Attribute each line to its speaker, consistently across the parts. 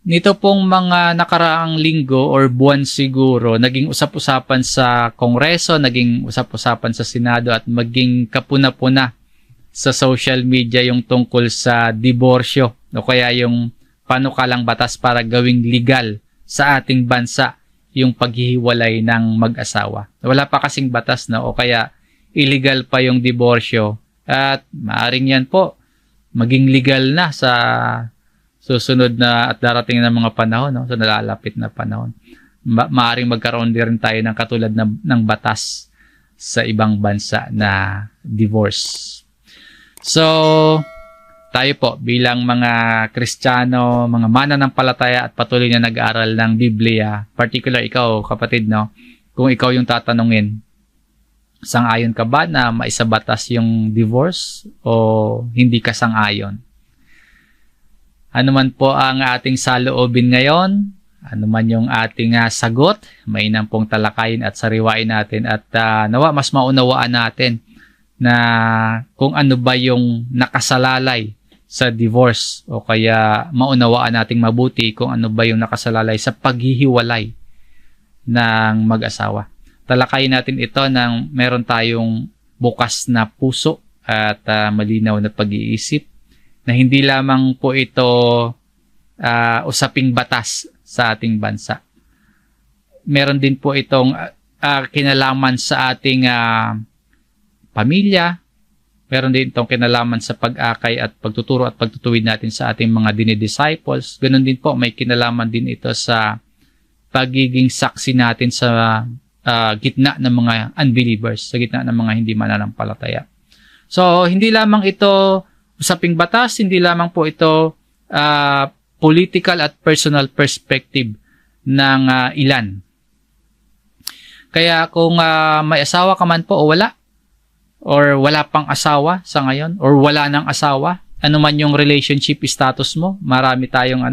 Speaker 1: Nito pong mga nakaraang linggo or buwan siguro, naging usap-usapan sa Kongreso, naging usap-usapan sa Senado at maging kapuna-puna sa social media yung tungkol sa diborsyo o kaya yung panukalang batas para gawing legal sa ating bansa yung paghihiwalay ng mag-asawa. Wala pa kasing batas na o kaya illegal pa yung diborsyo at maaring yan po maging legal na sa susunod na at darating na mga panahon, no? Sa nalalapit na panahon. Maaring magkaroon din tayo ng katulad ng batas sa ibang bansa na divorce. So, tayo po bilang mga Kristiyano, mga mananampalataya at patuloy na nag-aaral ng Biblia, particular ikaw kapatid, no? Kung ikaw yung tatanungin, sang-ayon ka ba na maisabatas yung divorce o hindi ka sang-ayon? Ano man po ang ating saloobin ngayon, ano man yung ating sagot, mainam pong talakayin at sariwain natin at nawa mas maunawaan natin na kung ano ba yung nakasalalay sa divorce o kaya maunawaan nating mabuti kung ano ba yung nakasalalay sa paghihiwalay ng mag-asawa. Talakayin natin ito nang meron tayong bukas na puso at malinaw na pag-iisip na hindi lamang po ito usaping batas sa ating bansa. Meron din po itong kinalaman sa ating pamilya. Meron din itong kinalaman sa pag-akay at pagtuturo at pagtutuwid natin sa ating mga dinidisciples. Ganon din po, may kinalaman din ito sa pagiging saksi natin sa gitna ng mga unbelievers, sa gitna ng mga hindi mananampalataya. So, hindi lamang ito usaping batas, hindi lamang po ito political at personal perspective ng ilan. Kaya kung may asawa ka man po o wala, or wala pang asawa sa ngayon, or wala ng asawa, ano man yung relationship status mo, marami tayong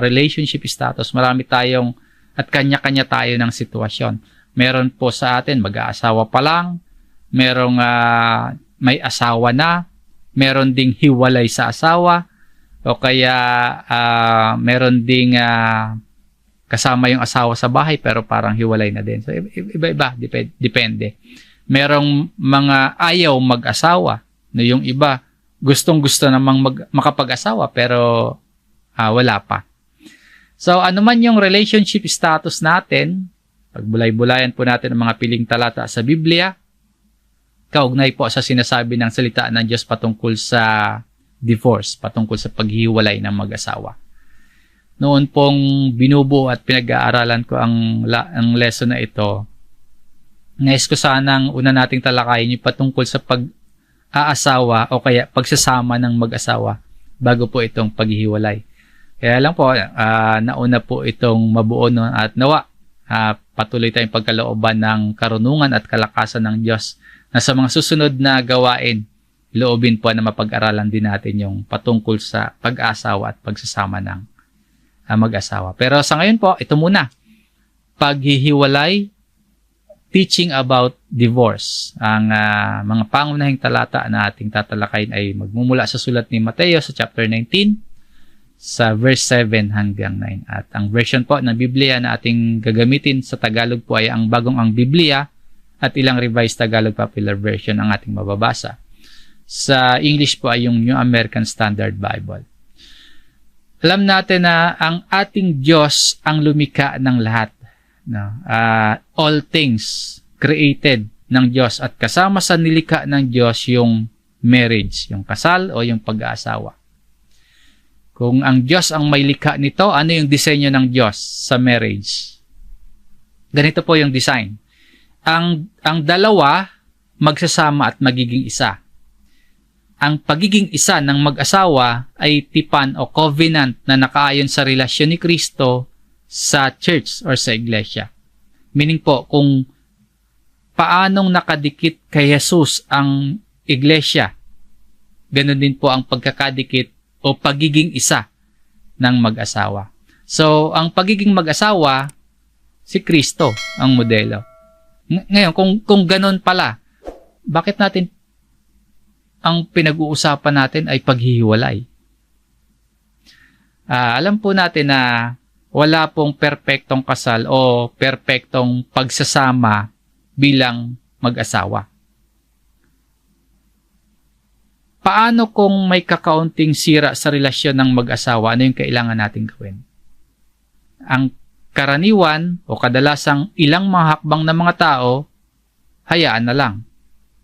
Speaker 1: relationship status, marami tayong at kanya-kanya tayo ng sitwasyon. Meron po sa atin mag-aasawa pa lang, merong may asawa na, meron ding hiwalay sa asawa, o kaya meron ding kasama yung asawa sa bahay pero parang hiwalay na din. So iba-iba, depende. Merong mga ayaw mag-asawa, no, yung iba gustong-gusto namang makapag-asawa pero wala pa. So ano man yung relationship status natin, pagbulay-bulayan po natin ang mga piling talata sa Biblia, kaugnay po sa sinasabi ng salita ng Diyos patungkol sa divorce, patungkol sa paghiwalay ng mag-asawa. Noon pong binubuo at pinag-aaralan ko ang lesson na ito, nais ko sanang una nating talakayin yung patungkol sa pag-aasawa o kaya pagsasama ng mag-asawa bago po itong paghihiwalay. Kaya lang po, nauna po itong mabuo no, at nawa, patuloy tayong pagkalooban ng karunungan at kalakasan ng Diyos na sa mga susunod na gawain, loobin po na mapag-aralan din natin yung patungkol sa pag-asawa at pagsasama ng mag-asawa. Pero sa ngayon po, ito muna, paghihiwalay, teaching about divorce. Ang mga pangunahing talata na ating tatalakayin ay magmumula sa sulat ni Mateo sa chapter 19, sa verse 7 hanggang 9. At ang version po ng Biblia na ating gagamitin sa Tagalog po ay ang Bagong ang Biblia at ilang Revised Tagalog Popular Version ang ating mababasa. Sa English po ay yung New American Standard Bible. Alam natin na ang ating Diyos ang lumikha ng lahat. No? All things created ng Diyos at kasama sa nilikha ng Diyos yung marriage, yung kasal o yung pag-aasawa. Kung ang Diyos ang may likha nito, ano yung disenyo ng Diyos sa marriage? Ganito po yung design. Ang dalawa magsasama at magiging isa. Ang pagiging isa ng mag-asawa ay tipan o covenant na nakaayon sa relasyon ni Kristo sa church or sa iglesia. Meaning po, kung paanong nakadikit kay Jesus ang iglesia, ganun din po ang pagkakadikit o pagiging isa ng mag-asawa. So, ang pagiging mag-asawa, si Kristo ang modelo. Ngayon, kung ganun pala, bakit natin ang pinag-uusapan natin ay paghihiwalay? Alam po natin na wala pong perpektong kasal o perpektong pagsasama bilang mag-asawa. Paano kung may kakaunting sira sa relasyon ng mag-asawa? Ano yung kailangan natin gawin? Ang karaniwan o kadalasang ilang mga hakbang ng mga tao, hayaan na lang.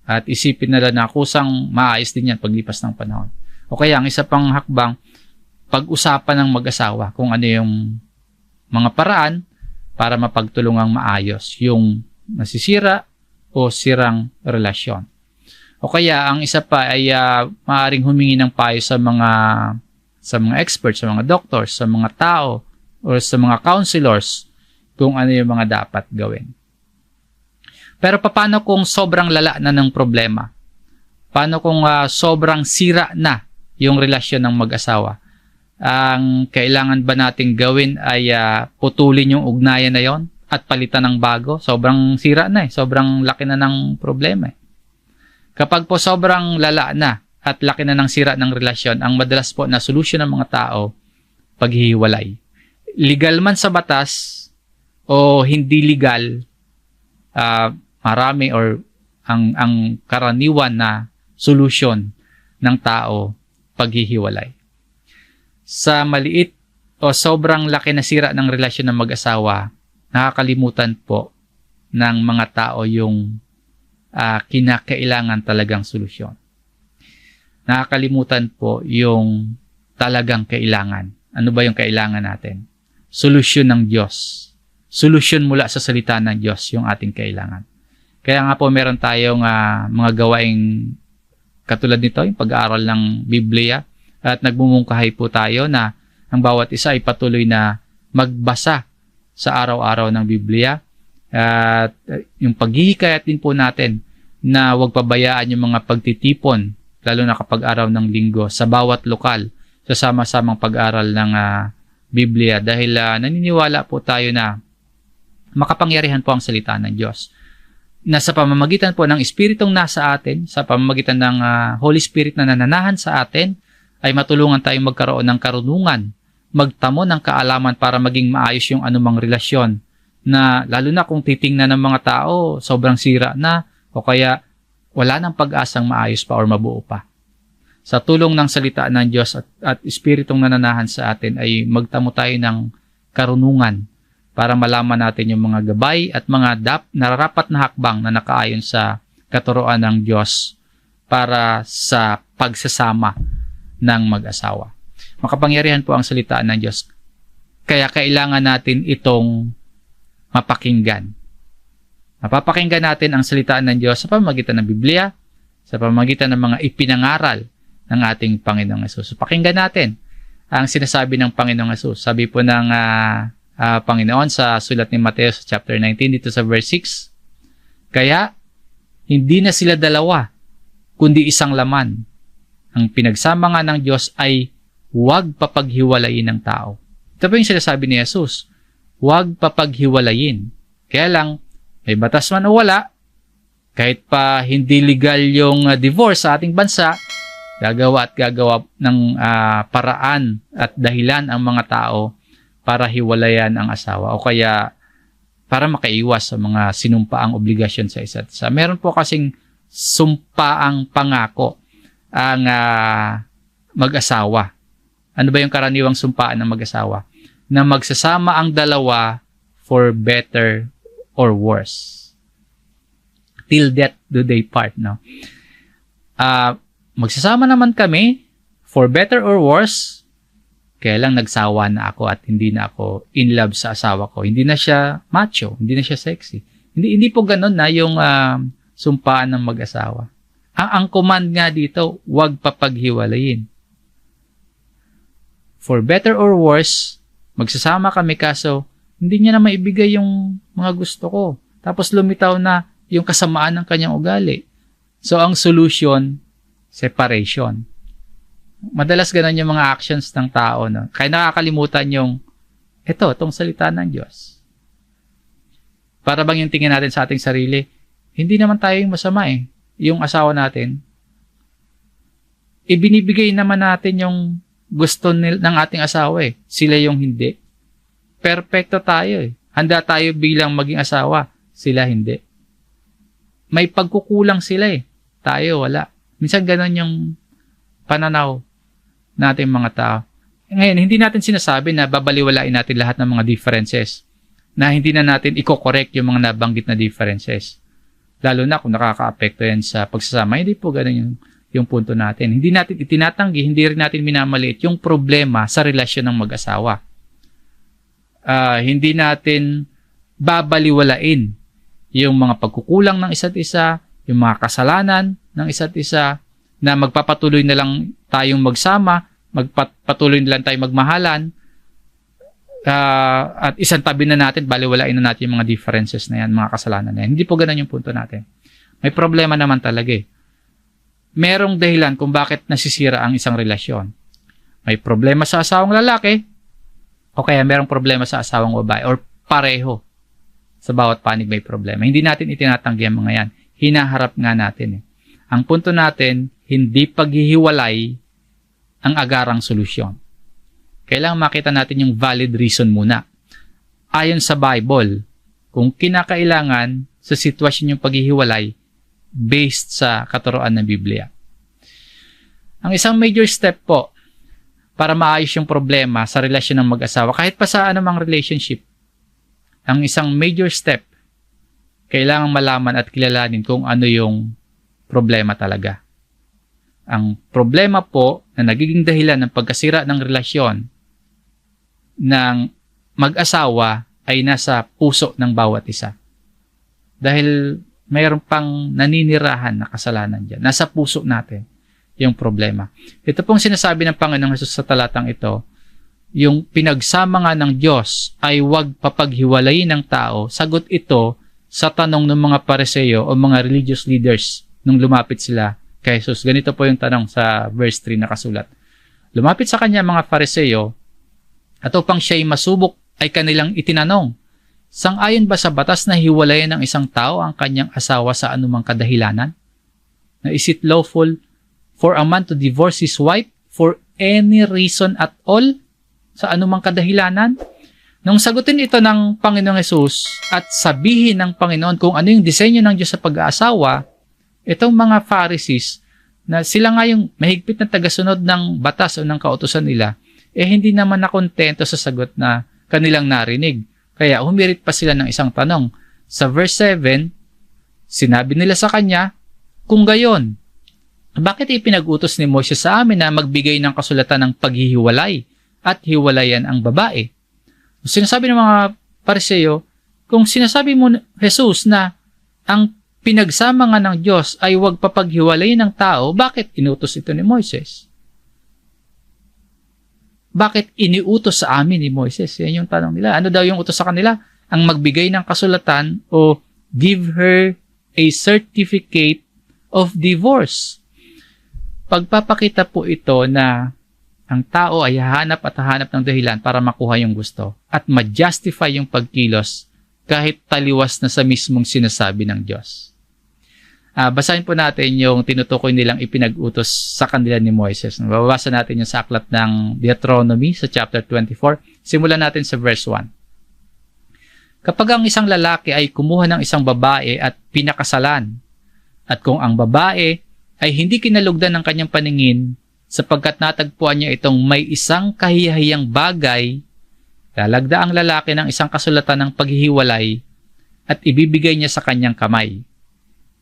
Speaker 1: At isipin nila na kusang maayos din yan paglipas ng panahon. O kaya ang isa pang hakbang, pag-usapan ng mag-asawa kung ano yung mga paraan para mapagtulungang maayos yung nasisira o sirang relasyon. O kaya ang isa pa ay maaaring humingi ng payo sa mga experts, sa mga doctors, sa mga tao o sa mga counselors kung ano yung mga dapat gawin. Pero paano kung sobrang lala na ng problema? Paano kung sobrang sira na yung relasyon ng mag-asawa? Ang kailangan ba nating gawin ay putulin yung ugnayan na yon at palitan ng bago? Sobrang sira na sobrang laki na ng problema Kapag po sobrang lala na at laki na ng sira ng relasyon, ang madalas po na solusyon ng mga tao, paghihiwalay. Legal man sa batas o hindi legal, marami or ang karaniwan na solusyon ng tao, paghihiwalay. Sa maliit o sobrang laki na sira ng relasyon ng mag-asawa, nakakalimutan po ng mga tao yung kinakailangan talagang solusyon. Nakakalimutan po yung talagang kailangan. Ano ba yung kailangan natin? Solusyon ng Diyos. Solusyon mula sa salita ng Diyos yung ating kailangan. Kaya nga po meron tayong mga gawaing katulad nito, yung pag-aaral ng Biblia, at nagmumungkahi po tayo na ang bawat isa ay patuloy na magbasa sa araw-araw ng Biblia. At yung paghihikayat din po natin na huwag pabayaan yung mga pagtitipon, lalo na kapag araw ng linggo, sa bawat lokal, sa sama-samang pag-aral ng Biblia. Dahil naniniwala po tayo na makapangyarihan po ang salita ng Diyos. Na sa pamamagitan po ng Espiritong nasa atin, sa pamamagitan ng Holy Spirit na nananahan sa atin, ay matulungan tayong magkaroon ng karunungan, magtamo ng kaalaman para maging maayos yung anumang relasyon na lalo na kung titingnan ng mga tao, sobrang sira na o kaya wala nang pag-asang maayos pa or mabuo pa. Sa tulong ng salita ng Diyos at Espiritong nananahan sa atin ay magtamo tayo ng karunungan para malaman natin yung mga gabay at mga nararapat na hakbang na nakaayon sa katuruan ng Diyos para sa pagsasama ng mag-asawa. Makapangyarihan po ang salita ng Diyos. Kaya kailangan natin itong mapakinggan. Mapapakinggan natin ang salita ng Diyos sa pamamagitan ng Biblia, sa pamamagitan ng mga ipinangaral ng ating Panginoong Hesus. So, pakinggan natin ang sinasabi ng Panginoong Hesus. Sabi po ng Panginoon sa sulat ni Mateo sa chapter 19 dito sa verse 6, kaya hindi na sila dalawa, kundi isang laman. Ang pinagsama nga ng Diyos ay huwag papaghiwalayin ng tao. Ito po yung sinasabi ni Jesus. Huwag papaghiwalayin. Kaya lang, may batas man o wala, kahit pa hindi legal yung divorce sa ating bansa, gagawa ng paraan at dahilan ang mga tao para hiwalayan ang asawa o kaya para makaiwas sa mga sinumpaang obligasyon sa isa't isa. Meron po kasing sumpaang pangako ang mag-asawa. Ano ba yung karaniwang sumpaan ng mag-asawa? Na magsasama ang dalawa for better or worse. Till death do they part, no? Magsasama naman kami for better or worse, kaya lang nagsawa na ako at hindi na ako in love sa asawa ko. Hindi na siya macho, hindi na siya sexy. Hindi po ganun na yung sumpaan ng mag-asawa. Ang command nga dito, huwag papaghiwalayin. For better or worse, magsasama kami kaso hindi niya na maibigay yung mga gusto ko. Tapos lumitaw na yung kasamaan ng kanyang ugali. So ang solution, separation. Madalas ganun yung mga actions ng tao. No? Kaya nakakalimutan yung itong salita ng Diyos. Para bang yung tingin natin sa ating sarili, hindi naman tayo yung masama eh. Yung asawa natin, ibinibigay naman natin yung gusto ng ating asawa eh. Sila yung hindi. Perpekto tayo eh. Handa tayo bilang maging asawa. Sila hindi. May pagkukulang sila eh. Tayo wala. Minsan ganon yung pananaw natin mga tao. Ngayon, hindi natin sinasabi na babaliwalain natin lahat ng mga differences. Na hindi na natin i-correct yung mga nabanggit na differences. Lalo na kung nakaka-apekto yan sa pagsasama. Hindi po ganon yung punto natin. Hindi natin itinatanggi, hindi rin natin minamaliit yung problema sa relasyon ng mag-asawa. Hindi natin babaliwalain yung mga pagkukulang ng isa't isa, yung mga kasalanan ng isa't isa, na magpapatuloy na lang tayong magsama, magpatuloy na lang tayong magmahalan, at isang tabi na natin, baliwalain na natin yung mga differences na yan, mga kasalanan na yan. Hindi po ganun yung punto natin. May problema naman talaga eh. Merong dahilan kung bakit nasisira ang isang relasyon. May problema sa asawang lalaki, o kaya merong problema sa asawang babae, or pareho. Sa bawat panig may problema. Hindi natin itinatanggi ang mga yan. Hinaharap nga natin eh. Ang punto natin, hindi paghihiwalay ang agarang solusyon. Kailangan makita natin yung valid reason muna. Ayon sa Bible, kung kinakailangan sa sitwasyon yung paghihiwalay based sa katuroan ng Biblia. Ang isang major step po para maayos yung problema sa relasyon ng mag-asawa, kahit pa sa anumang relationship, ang isang major step, kailangan malaman at kilalanin kung ano yung problema talaga. Ang problema po na nagiging dahilan ng pagkasira ng relasyon ng mag-asawa ay nasa puso ng bawat isa. Dahil mayroon pang naninirahan na kasalanan dyan. Nasa puso natin yung problema. Ito pong sinasabi ng Panginoong Hesus sa talatang ito, yung pinagsama nga ng Diyos ay huwag papaghiwalayin ng tao. Sagot ito sa tanong ng mga Pariseo o mga religious leaders nung lumapit sila kay Jesus. Ganito po yung tanong sa verse 3 na kasulat. Lumapit sa kanya mga Pariseo at upang siya'y masubok ay kanilang itinanong, sang-ayon ba sa batas na hiwalayan ng isang tao ang kanyang asawa sa anumang kadahilanan? Na is it lawful for a man to divorce his wife for any reason at all? Sa anumang kadahilanan? Nung sagutin ito ng Panginoong Hesus at sabihin ng Panginoon kung ano yung disenyo ng Diyos sa pag-aasawa, itong mga Pharisees na sila nga yung mahigpit na tagasunod ng batas o ng kautusan nila, hindi naman nakontento sa sagot na kanilang narinig. Kaya humirit pa sila ng isang tanong. Sa verse 7, sinabi nila sa kanya, kung gayon, bakit ipinag-utos ni Moses sa amin na magbigay ng kasulatan ng paghihiwalay at hiwalayan ang babae? Sinasabi ng mga Pariseo, kung sinasabi mo, Jesus, na ang pinagsama nga ng Diyos ay huwag papaghiwalayin ng tao, bakit inutos ito ni Moises? Bakit iniutos sa amin ni Moises? Yan yung tanong nila. Ano daw yung utos sa kanila? Ang magbigay ng kasulatan o give her a certificate of divorce. Pagpapakita po ito na ang tao ay hahanap at hahanap ng dahilan para makuha yung gusto at ma-justify yung pagkilos kahit taliwas na sa mismong sinasabi ng Diyos. Basahin po natin yung tinutukoy nilang ipinag-utos sa kanila ni Moises. Babasa natin yung sa aklat ng Deuteronomy sa chapter 24. Simulan natin sa verse 1. Kapag ang isang lalaki ay kumuha ng isang babae at pinakasalan, at kung ang babae ay hindi kinalugdan ng kanyang paningin sapagkat natagpuan niya itong may isang kahiyahiyang bagay, lalagda ang lalaki ng isang kasulatan ng paghihiwalay at ibibigay niya sa kanyang kamay.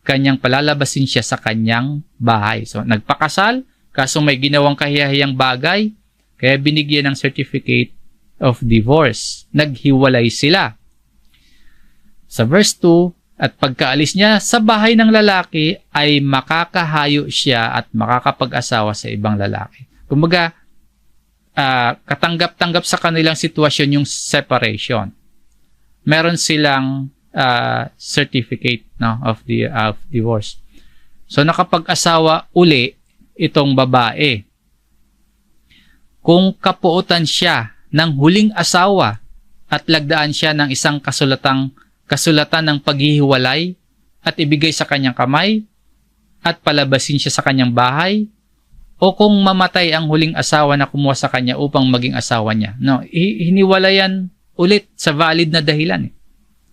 Speaker 1: Kanyang palalabasin siya sa kanyang bahay. So, nagpakasal, kaso may ginawang kahiyahiyang bagay, kaya binigyan ng certificate of divorce. Naghiwalay sila. Sa verse 2, at pagkaalis niya sa bahay ng lalaki, ay makakahayo siya at makakapag-asawa sa ibang lalaki. Kumbaga, katanggap-tanggap sa kanilang sitwasyon yung separation. Meron silang certificate of divorce. So nakapag-asawa uli itong babae. Kung kapuutan siya ng huling asawa at lagdaan siya ng isang kasulatan ng paghihiwalay at ibigay sa kanyang kamay at palabasin siya sa kanyang bahay, o kung mamatay ang huling asawa na kumuha sa kanya upang maging asawa niya. No, hiniwalayan ulit sa valid na dahilan.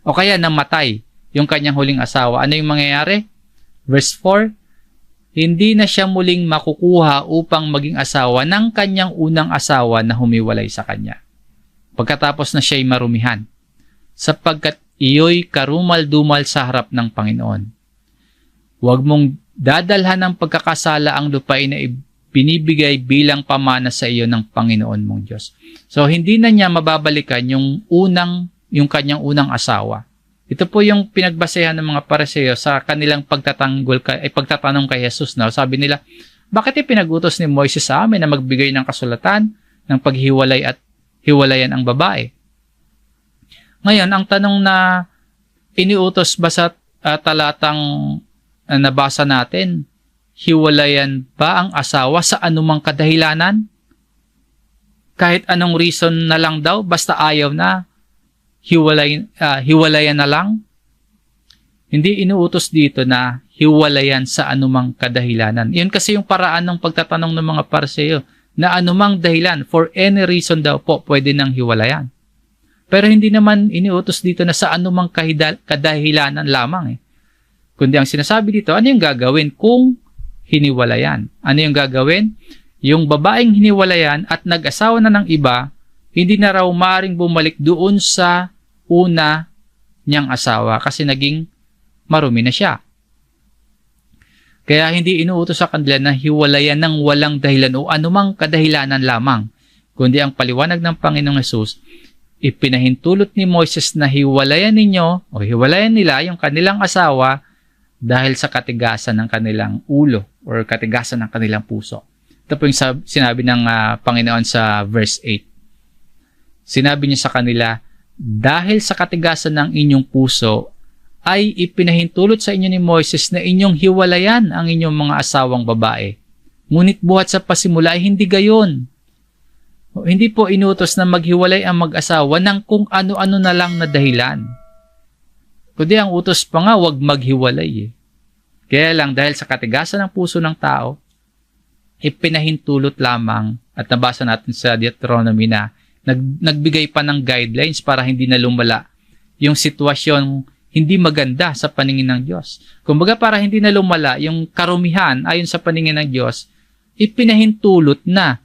Speaker 1: O kaya namatay yung kanyang huling asawa. Ano yung mangyayari? Verse 4, hindi na siya muling makukuha upang maging asawa ng kanyang unang asawa na humiwalay sa kanya. Pagkatapos na siya'y marumihan, sapagkat iyo'y karumal-dumal sa harap ng Panginoon. Huwag mong dadalhan ng pagkakasala ang lupain na binibigay bilang pamana sa iyo ng Panginoon mong Diyos. So, hindi na niya mababalikan yung kanyang unang asawa. Ito po yung pinagbasehan ng mga Pariseo sa kanilang pagtatanong kay Jesus. No? Sabi nila, bakit ipinag-utos ni Moises sa amin na magbigay ng kasulatan ng paghiwalay at hiwalayan ang babae? Ngayon, ang tanong na iniutos ba sa talatang nabasa natin, hiwalayan ba ang asawa sa anumang kadahilanan? Kahit anong reason na lang daw, basta ayaw na, hiwalayan na lang? Hindi inuutos dito na hiwalayan sa anumang kadahilanan. Iyon kasi yung paraan ng pagtatanong ng mga Pariseo, na anumang dahilan, for any reason daw po, pwede nang hiwalayan. Pero hindi naman iniutos dito na sa anumang kadahilanan lamang. Kundi ang sinasabi dito, ano yung gagawin kung hiniwalayan? Ano yung gagawin? Yung babaeng hiniwalayan at nag-asawa na ng iba, hindi na raw maaaring bumalik doon sa una niyang asawa kasi naging marumi na siya. Kaya hindi inuutos sa kanila na hiwalayan ng walang dahilan o anumang kadahilanan lamang, kundi ang paliwanag ng Panginoong Hesus, ipinahintulot ni Moises na hiwalayan ninyo o hiwalayan nila yung kanilang asawa dahil sa katigasan ng kanilang ulo or katigasan ng kanilang puso. Ito po yung sinabi ng Panginoon sa verse 8. Sinabi niya sa kanila, dahil sa katigasan ng inyong puso, ay ipinahintulot sa inyo ni Moises na inyong hiwalayan ang inyong mga asawang babae. Ngunit buhat sa pasimula ay hindi gayon. Hindi po inutos na maghiwalay ang mag-asawa ng kung ano-ano na lang na dahilan. Kundi ang utos pa nga, huwag maghiwalay. Kaya lang dahil sa katigasan ng puso ng tao, ipinahintulot lamang at nabasa natin sa Deuteronomy na nagbigay pa ng guidelines para hindi na lumala yung sitwasyon hindi maganda sa paningin ng Diyos. Kumbaga para hindi na lumala yung karumihan ayon sa paningin ng Diyos, ipinahintulot na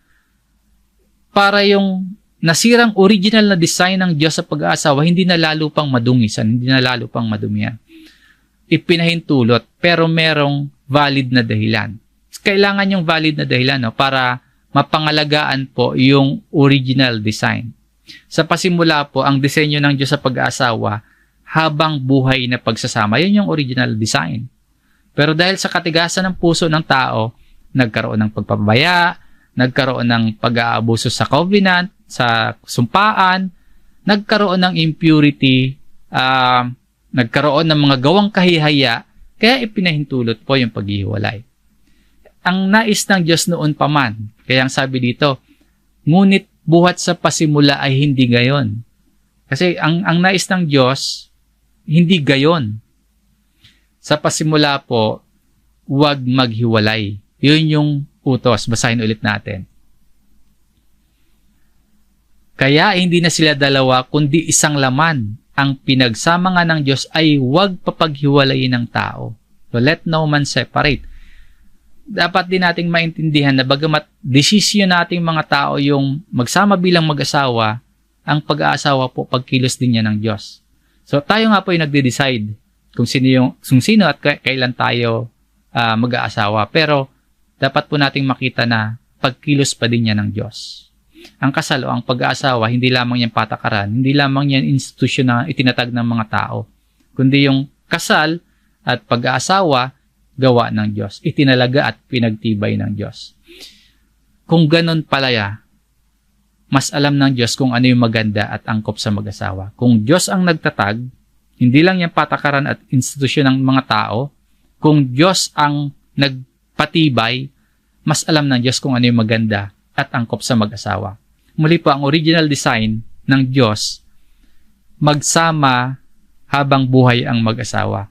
Speaker 1: para yung nasirang original na design ng Diyos sa pag-aasawa, hindi na lalo pang madungisan, hindi na lalo pang madumihan. Ipinahintulot, pero merong valid na dahilan. Kailangan yung valid na dahilan para mapangalagaan po yung original design. Sa pasimula po, ang disenyo ng Diyos sa pag-aasawa, habang buhay na pagsasama. Yun yung original design. Pero dahil sa katigasan ng puso ng tao, nagkaroon ng pagpapabaya, nagkaroon ng pag-aabuso sa covenant, sa sumpaan, nagkaroon ng impurity, nagkaroon ng mga gawang kahihaya, kaya ipinahintulot po yung paghihiwalay. Ang nais ng Diyos noon pa man, kaya ang sabi dito, ngunit buhat sa pasimula ay hindi gayon. Kasi ang nais ng Diyos, hindi gayon. Sa pasimula po, huwag maghiwalay. Yun yung utos. Basahin ulit natin. Kaya hindi na sila dalawa, kundi isang laman. Ang pinagsama nga ng Diyos ay huwag papaghiwalayin ng tao. So let no man separate. Dapat din nating maintindihan na bagamat desisyon nating mga tao yung magsama bilang mag-asawa, ang pag-aasawa po pagkilos din niya ng Diyos. So tayo nga po yung nagde-decide kung sino at kailan tayo mag-aasawa. Pero dapat po nating makita na pagkilos pa din niya ng Diyos. Ang kasal o ang pag-aasawa, hindi lamang yan patakaran, hindi lamang yan institusyon na itinatag ng mga tao, kundi yung kasal at pag-aasawa, gawa ng Diyos. Itinalaga at pinagtibay ng Diyos. Kung ganun palaya, mas alam ng Diyos kung ano yung maganda at angkop sa mag-asawa. Kung Diyos ang nagtatag, hindi lang yung patakaran at institusyon ng mga tao, kung Diyos ang nagpatibay, mas alam ng Diyos kung ano yung maganda at angkop sa mag-asawa. Muli po, ang original design ng Diyos, magsama habang buhay ang mag-asawa.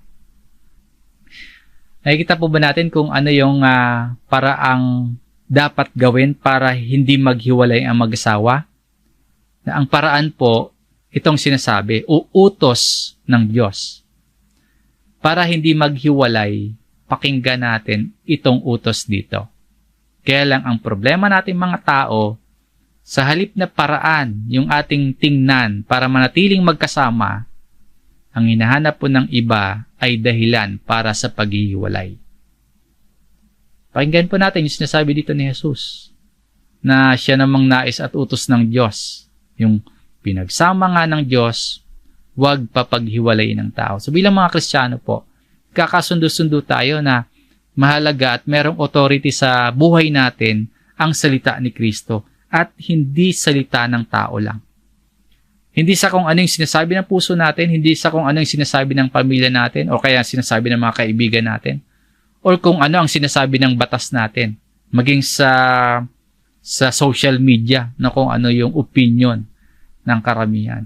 Speaker 1: Nakikita po ba natin kung ano yung paraang dapat gawin para hindi maghiwalay ang mag-asawa? Na ang paraan po, itong sinasabi, uutos ng Diyos. Para hindi maghiwalay, pakinggan natin itong utos dito. Kaya lang ang problema natin mga tao, sa halip na paraan yung ating tingnan para manatiling magkasama, ang hinahanap po ng iba ay dahilan para sa paghihiwalay. Pakinggan po natin yung sinasabi dito ni Jesus na siya namang nais at utos ng Diyos. Yung pinagsama nga ng Diyos, huwag papaghiwalay ng tao. So bilang mga Kristiyano po, kakasundo-sundo tayo na mahalaga at merong authority sa buhay natin ang salita ni Kristo at hindi salita ng tao lang. Hindi sa kung ano yung sinasabi ng puso natin, hindi sa kung ano yung sinasabi ng pamilya natin, o kaya sinasabi ng mga kaibigan natin, or kung ano ang sinasabi ng batas natin, maging sa social media na kung ano yung opinion ng karamihan.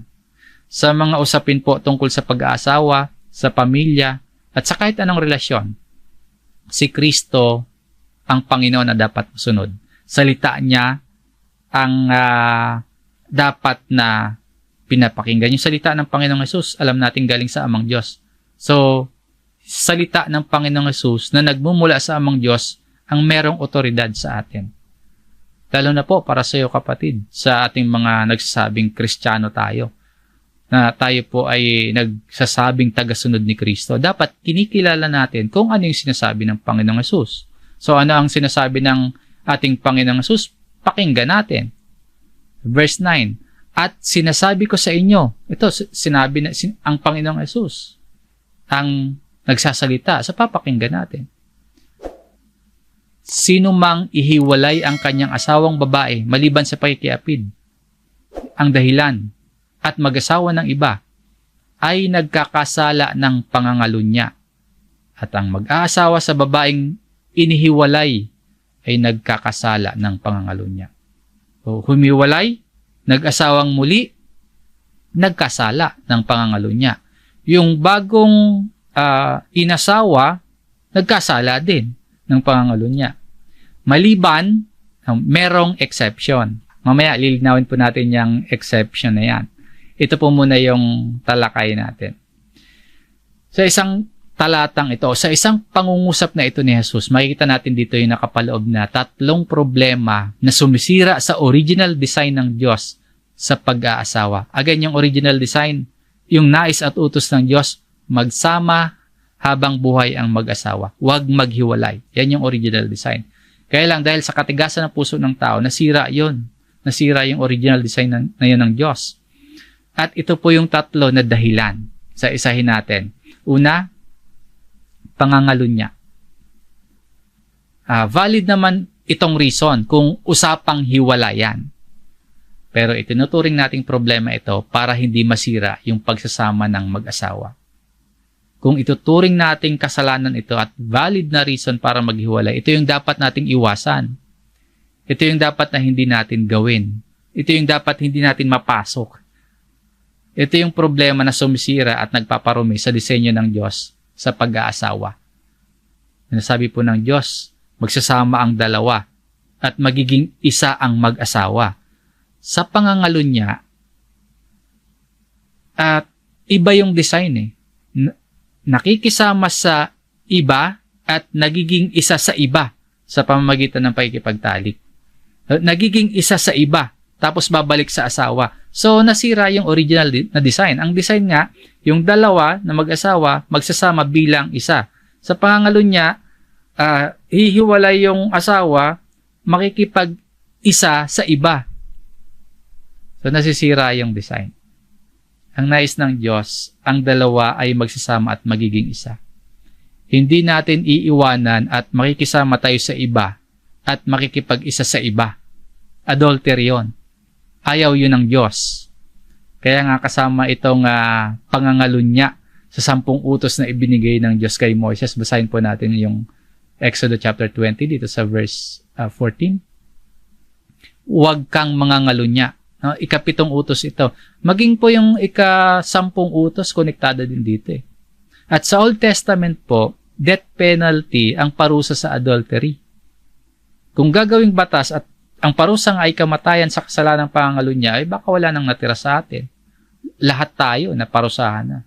Speaker 1: Sa mga usapin po tungkol sa pag-aasawa, sa pamilya, at sa kahit anong relasyon, si Kristo ang Panginoon na dapat masunod. Salita niya ang dapat na pinapakinggan. Yung salita ng Panginoong Hesus, alam natin galing sa Amang Diyos. So, salita ng Panginoong Hesus na nagmumula sa Amang Diyos ang merong otoridad sa atin. Lalo na po para sa iyo kapatid, sa ating mga nagsasabing Kristiyano tayo, na tayo po ay nagsasabing tagasunod ni Kristo. Dapat kinikilala natin kung ano yung sinasabi ng Panginoong Hesus. So, ano ang sinasabi ng ating Panginoong Hesus? Pakinggan natin. Verse 9, at sinasabi ko sa inyo, ito sinabi na ang Panginoong Hesus ang nagsasalita, sa papakinggan natin. Sino mang ihiwalay ang kanyang asawang babae maliban sa pakikiapid, ang dahilan at mag-asawa ng iba ay nagkakasala ng pangangalunya, at ang mag-aasawa sa babaeng inihiwalay ay nagkakasala ng pangangalunya. So, humiwalay, nag-asawang muli, nagkasala ng pangangalunya. Yung bagong inasawa, nagkasala din ng pangangalunya. Maliban, merong exception. Mamaya, lilinawin po natin yung exception na yan. Ito po muna yung talakay natin. Sa isang talatang ito, sa isang pangungusap na ito ni Jesus, makikita natin dito yung nakapaloob na 3 problema na sumisira sa original design ng Diyos sa pag-aasawa. Again, yung original design, yung nais at utos ng Diyos, magsama habang buhay ang mag-asawa. Huwag maghiwalay. Yan yung original design. Kaya lang, dahil sa katigasan ng puso ng tao, nasira yun. Nasira yung original design na yun ng Diyos. At ito po yung 3 na dahilan sa isahin natin. Una, pangangalunya. Valid naman itong reason kung usapang hiwalayan. Pero itinuturing nating problema ito para hindi masira yung pagsasama ng mag-asawa. Kung ituturing nating kasalanan ito at valid na reason para maghiwalay, ito yung dapat nating iwasan. Ito yung dapat na hindi natin gawin. Ito yung dapat hindi natin mapasok. Ito yung problema na sumisira at nagpaparumi sa disenyo ng Diyos sa pag-aasawa. Nasabi po ng Diyos, magsasama ang dalawa at magiging isa ang mag-asawa. Sa pangangalunya, at iba yung design eh. Nakikisama sa iba at nagiging isa sa iba sa pamamagitan ng pakikipagtalik. Nagiging isa sa iba, tapos babalik sa asawa. So, nasira yung original na design. Ang design nga, yung dalawa na mag-asawa, magsasama bilang isa. Sa pangangalunya, hihiwalay yung asawa, makikipag-isa sa iba. So, nasisira yung design. Ang nais ng Diyos, ang dalawa ay magsasama at magiging isa. Hindi natin iiwanan at makikisama tayo sa iba at makikipag-isa sa iba. Adultery yun. Ayaw yun ng Diyos. Kaya nga kasama itong pangangalunya sa 10 utos na ibinigay ng Diyos kay Moises. Basahin po natin yung Exodus chapter 20 dito sa verse 14. Huwag kang mangangalunya. No, 7 utos ito. Maging po yung 10 utos, konektado din dito eh. At sa Old Testament po, death penalty ang parusa sa adultery. Kung gagawing batas at ang parusa nga ay kamatayan sa kasalanang pangangalunya, ay baka wala nang natira sa atin. Lahat tayo na parusahan na.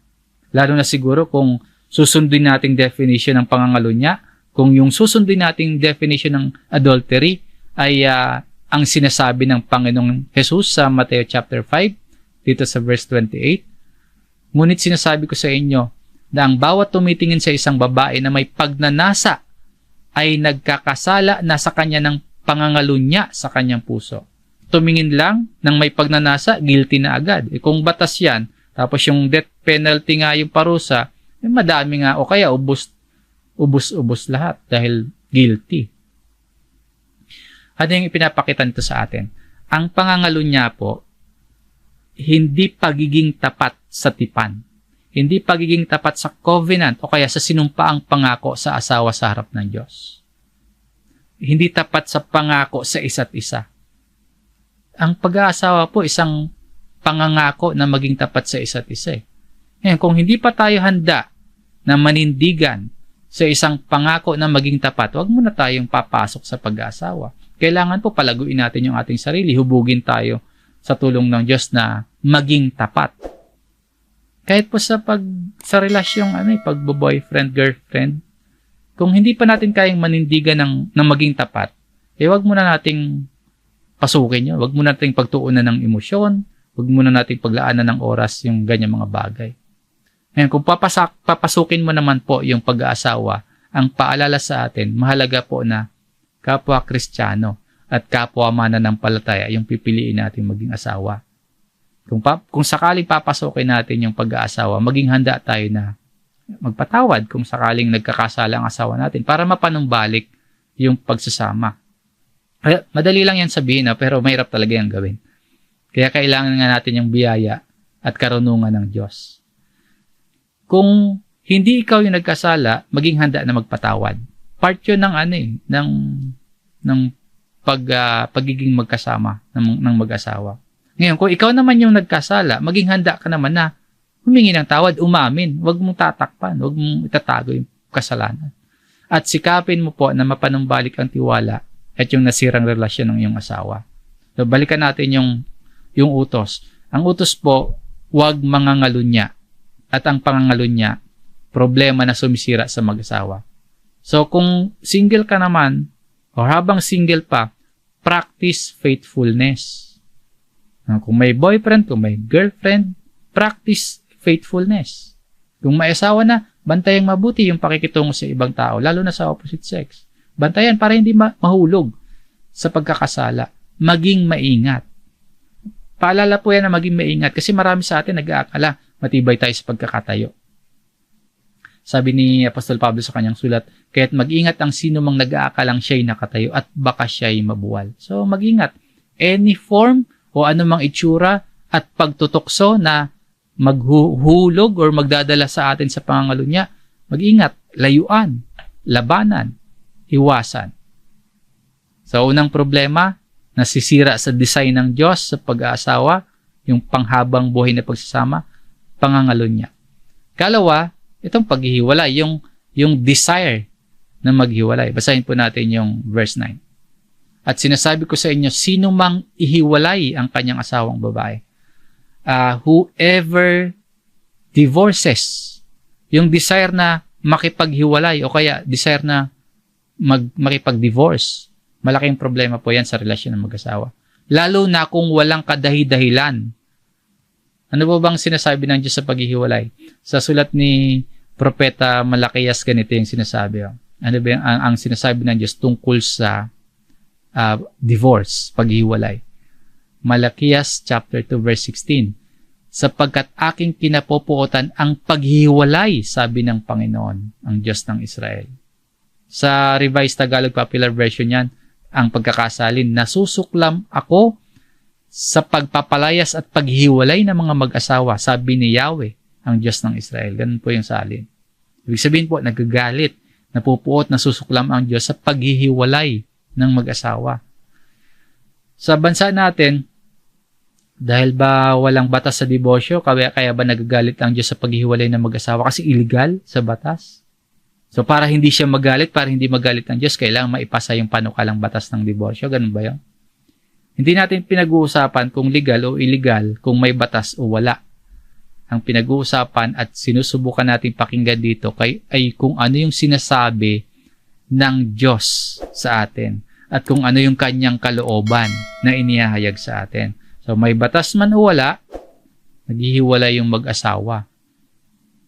Speaker 1: Lalo na siguro kung susundin nating definition ng pangangalunya, kung yung susundin nating definition ng adultery ay ang sinasabi ng Panginoong Jesus sa Mateo chapter 5, dito sa verse 28. Ngunit sinasabi ko sa inyo na ang bawat tumitingin sa isang babae na may pagnanasa ay nagkakasala na sa kanya ng pangangalunya sa kanyang puso. Tumingin lang ng may pagnanasa, guilty na agad. Kung batas yan, tapos yung death penalty nga yung parusa, madami nga o kaya ubos lahat dahil guilty. Ano yung ipinapakita nito sa atin? Ang pangangalunya po, hindi pagiging tapat sa tipan. Hindi pagiging tapat sa covenant o kaya sa sinumpaang pangako sa asawa sa harap ng Diyos. Hindi tapat sa pangako sa isa't isa. Ang pag-aasawa po, isang pangangako na maging tapat sa isa't isa. Ngayon, kung hindi pa tayo handa na manindigan sa isang pangako na maging tapat, huwag muna tayong papasok sa pag-aasawa. Kailangan po palaguin natin yung ating sarili, hubugin tayo sa tulong ng Diyos na maging tapat. Kahit po sa relasyong pagbo-boyfriend, girlfriend, kung hindi pa natin kayang manindigan ng maging tapat, huwag muna nating pasukin yun. Huwag muna nating pagtuunan ng emosyon, huwag muna nating paglaanan ng oras yung ganyang mga bagay. Ngayon, kung papasukin mo naman po yung pag-aasawa, ang paalala sa atin, mahalaga po na kapwa Kristiyano at kapwa mananampalataya yung pipiliin natin maging asawa. Kung sakaling papasukin natin yung pag-aasawa, maging handa tayo na magpatawad kung sakaling nagkakasala ang asawa natin para mapanumbalik yung pagsasama. Madali lang yan sabihin, pero mahirap talaga yung gawin. Kaya kailangan nga natin yung biyaya at karunungan ng Diyos. Kung hindi ikaw yung nagkasala, maging handa na magpatawad. Part yun ng pagiging magkasama ng mag-asawa. Ngayon, kung ikaw naman yung nagkasala, maging handa ka naman na humingi ng tawad, umamin. Huwag mong tatakpan, huwag mong itatago yung kasalanan. At sikapin mo po na mapanumbalik ang tiwala at yung nasirang relasyon ng iyong asawa. So, balikan natin yung utos. Ang utos po, huwag mangangalunya. At ang pangangalunya, problema na sumisira sa mag-asawa. So, kung single ka naman, o habang single pa, practice faithfulness. Kung may boyfriend, kung may girlfriend, practice faithfulness. Kung may asawa na, bantayan mabuti yung pakikitungo sa ibang tao, lalo na sa opposite sex. Bantayan para hindi mahulog sa pagkakasala. Maging maingat. Paalala po yan na maging maingat kasi marami sa atin nag-aakala matibay tayo sa pagkakatayo. Sabi ni Apostol Pablo sa kanyang sulat, kaya't mag-ingat ang sino mang nag-aakalang siya'y nakatayo at baka siya'y mabuwal. So mag-ingat. Any form o anumang itsura at pagtutukso na maghuhulog or magdadala sa atin sa pangangalunya, mag-ingat, layuan, labanan, iwasan. Sa unang problema, nasisira sa design ng Diyos sa pag-aasawa, yung panghabang buhay na pagsasama, pangangalunya. Kalawa, itong paghihiwalay, yung desire na maghiwalay. Basahin po natin yung verse 9. At sinasabi ko sa inyo, sino mang ihiwalay ang kanyang asawang babae. Whoever divorces, yung desire na makipaghiwalay o kaya desire na makipag-divorce, malaking problema po yan sa relasyon ng mag-asawa. Lalo na kung walang kadahi-dahilan. Ano po bang sinasabi ng Diyos sa paghihiwalay? Sa sulat ni Propeta Malakias, ganito yung sinasabi. Ano ba ang sinasabi ng Diyos tungkol sa divorce, paghihiwalay? Malakias chapter 2 verse 16. Sapagkat aking kinapopuotan ang paghihiwalay, sabi ng Panginoon, ang Diyos ng Israel. Sa Revised Tagalog Popular Version yan, ang pagkakasalin, nasusuklam ako sa pagpapalayas at paghihiwalay ng mga mag-asawa, sabi ni Yahweh, ang Diyos ng Israel. Ganun po yung salin. Ibig sabihin po, nagagalit, napupuot, nasusuklam ang Diyos sa paghihiwalay ng mag-asawa. Sa bansa natin, dahil ba walang batas sa diborsyo, kaya ba nagagalit ang Diyos sa paghihiwalay ng mag-asawa? Kasi illegal sa batas. So para hindi siya magalit, para hindi magalit ng Diyos, kailangan maipasa yung panukalang batas ng diborsyo. Ganun ba yun? Hindi natin pinag-uusapan kung legal o illegal, kung may batas o wala. Ang pinag-uusapan at sinusubukan natin pakinggan dito ay kung ano yung sinasabi ng Diyos sa atin at kung ano yung kanyang kalooban na inihahayag sa atin. So may batas man o wala, naghihiwalay yung mag-asawa.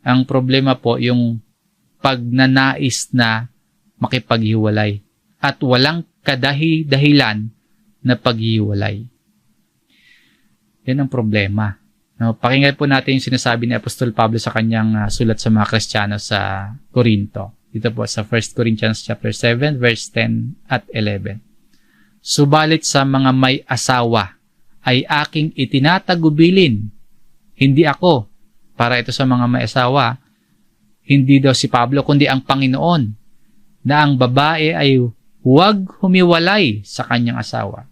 Speaker 1: Ang problema po yung pagnanais na makipaghiwalay at walang dahilan na paghiwalay. Yan ang problema. No, pakinggan po natin yung sinasabi ni Apostol Pablo sa kanyang sulat sa mga Kristiyano sa Corinto. Dito po sa 1 Corinthians chapter 7 verse 10 at 11. Subalit sa mga may asawa ay aking itinatagubilin, hindi ako. Para ito sa mga may asawa, hindi daw si Pablo kundi ang Panginoon, na ang babae ay huwag humiwalay sa kanyang asawa.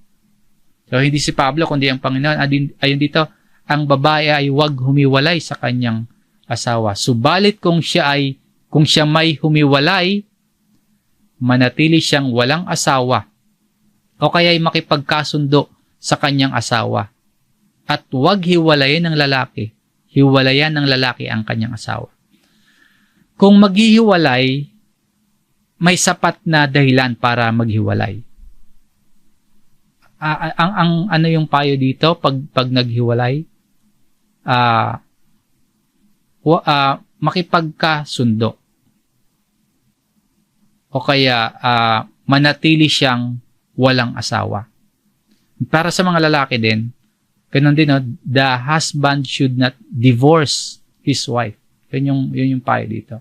Speaker 1: So hindi si Pablo kundi ang Panginoon. Ayun dito, ang babae ay huwag humiwalay sa kanyang asawa. Subalit kung siya may humiwalay, manatili siyang walang asawa o kaya'y makipagkasundo sa kanyang asawa. At huwag hiwalayan ng lalaki. Hiwalayan ng lalaki ang kanyang asawa. Kung maghihiwalay, may sapat na dahilan para maghiwalay. Ang ano yung payo dito pag naghiwalay? Makipagkasundo. O kaya manatili siyang walang asawa. Para sa mga lalaki din, ganun din, no? The husband should not divorce his wife. Yun yung payo dito.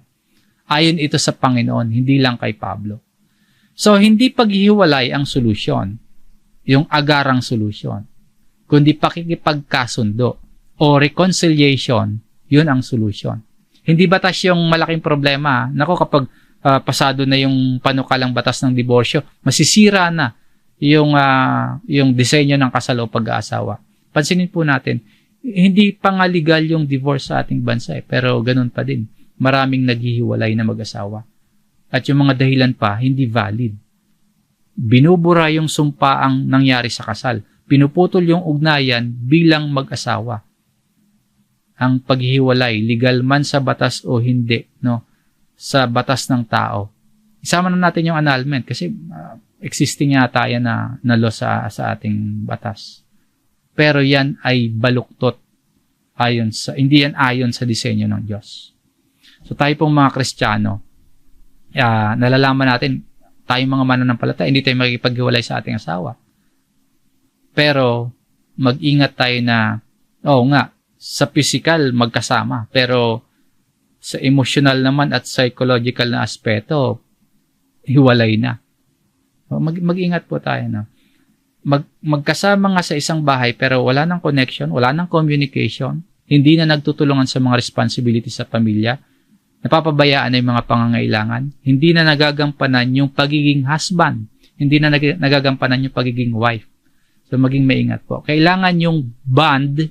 Speaker 1: Ayon ito sa Panginoon, hindi lang kay Pablo. So, hindi paghihiwalay ang solusyon, yung agarang solusyon, kundi pakikipagkasundo o reconciliation, yun ang solusyon. Hindi batas yung malaking problema. Nako, kapag pasado na yung panukalang batas ng diborsyo, masisira na yung disenyo ng kasal o pag-aasawa. Pansinin po natin, hindi pa nga legal yung divorce sa ating bansa pero ganun pa din. Maraming naghihiwalay na mag-asawa. At yung mga dahilan pa, hindi valid. Binubura yung sumpaang nangyari sa kasal. Pinuputol yung ugnayan bilang mag-asawa. Ang paghihiwalay, legal man sa batas o hindi, no, sa batas ng tao. Isama na natin yung annulment kasi existing yata yan na law sa ating batas. Pero yan ay baluktot hindi yan ayon sa disenyo ng Diyos. So tayo pong mga Kristiyano, nalalaman natin, tayong mga mananampalataya, hindi tayo makikipaghiwalay sa ating asawa. Pero mag-ingat tayo na, sa physical magkasama, pero sa emotional naman at psychological na aspeto, hiwalay na. Mag-ingat po tayo, no? Magkasama nga sa isang bahay pero wala nang connection, wala nang communication, hindi na nagtutulungan sa mga responsibility sa pamilya, napapabayaan na yung mga pangangailangan, hindi na nagagampanan yung pagiging husband, hindi na nagagampanan yung pagiging wife. So maging maingat po. Kailangan yung bond,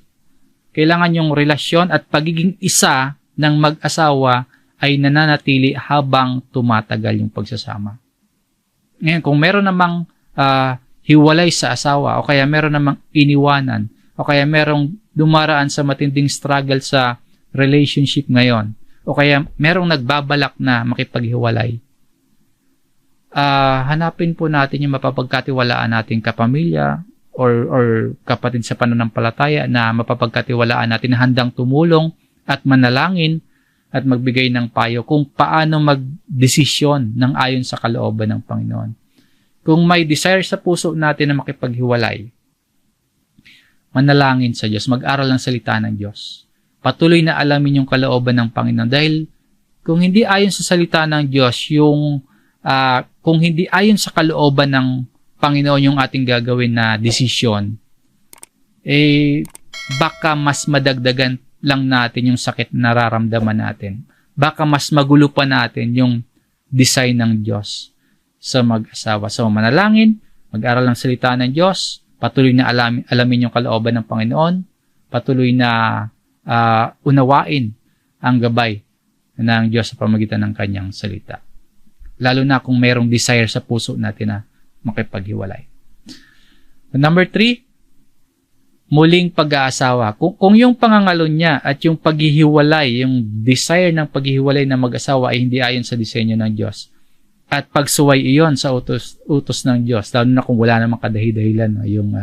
Speaker 1: kailangan yung relasyon at pagiging isa ng mag-asawa ay nananatili habang tumatagal yung pagsasama. Ngayon, kung meron namang hiwalay sa asawa o kaya meron namang iniwanan o kaya merong dumaraan sa matinding struggle sa relationship ngayon o kaya merong nagbabalak na makipaghiwalay, hanapin po natin yung mapapagkatiwalaan nating kapamilya or kapatid sa pananampalataya na mapapagkatiwalaan natin na handang tumulong at manalangin at magbigay ng payo kung paano magdesisyon ng ayon sa kalooban ng Panginoon. Kung may desire sa puso natin na makipaghiwalay, manalangin sa Diyos, mag-aral ng salita ng Diyos. Patuloy na alamin yung kalooban ng Panginoon. Dahil kung hindi ayon sa salita ng Diyos, kung hindi ayon sa kalooban ng Panginoon yung ating gagawin na desisyon, baka mas madagdagan lang natin yung sakit na nararamdaman natin. Baka mas magulo pa natin yung design ng Diyos sa mag-asawa. So, manalangin, mag-aral ng salita ng Diyos, patuloy na alamin yung kalooban ng Panginoon, patuloy na unawain ang gabay ng Diyos sa pamamagitan ng kanyang salita. Lalo na kung merong desire sa puso natin na makipaghiwalay. Number 3, muling pag-aasawa. Kung yung pangangalon niya at yung paghihiwalay, yung desire ng paghihiwalay ng mag-asawa ay hindi ayon sa disenyo ng Diyos, at pagsuway iyon sa utos ng Diyos, lalo na kung wala namang kadahi-dahilan yung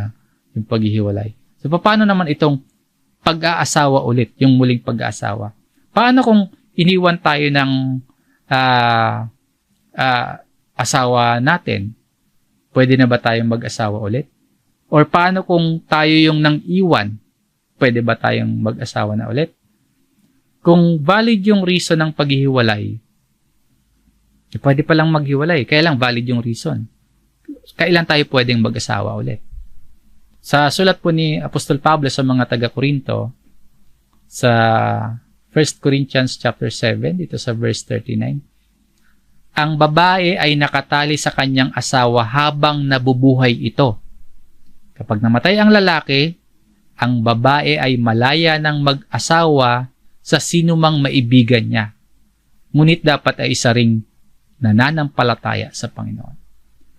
Speaker 1: paghihiwalay. So, paano naman itong pag-aasawa ulit, yung muling pag-aasawa? Paano kung iniwan tayo ng asawa natin? Pwede na ba tayong mag-asawa ulit? Or paano kung tayo yung nang iwan? Pwede ba tayong mag-asawa na ulit? Kung valid yung reason ng paghihiwalay, pwede palang maghiwalay. Kaya lang valid yung reason. Kailan tayo pwedeng mag-asawa ulit? Sa sulat po ni Apostol Pablo sa mga taga-Korinto, sa 1 Corinthians chapter 7, dito sa verse 39, ang babae ay nakatali sa kanyang asawa habang nabubuhay ito. Kapag namatay ang lalaki, ang babae ay malaya ng mag-asawa sa sinumang maibigan niya. Ngunit dapat ay isa ring nananampalataya sa Panginoon.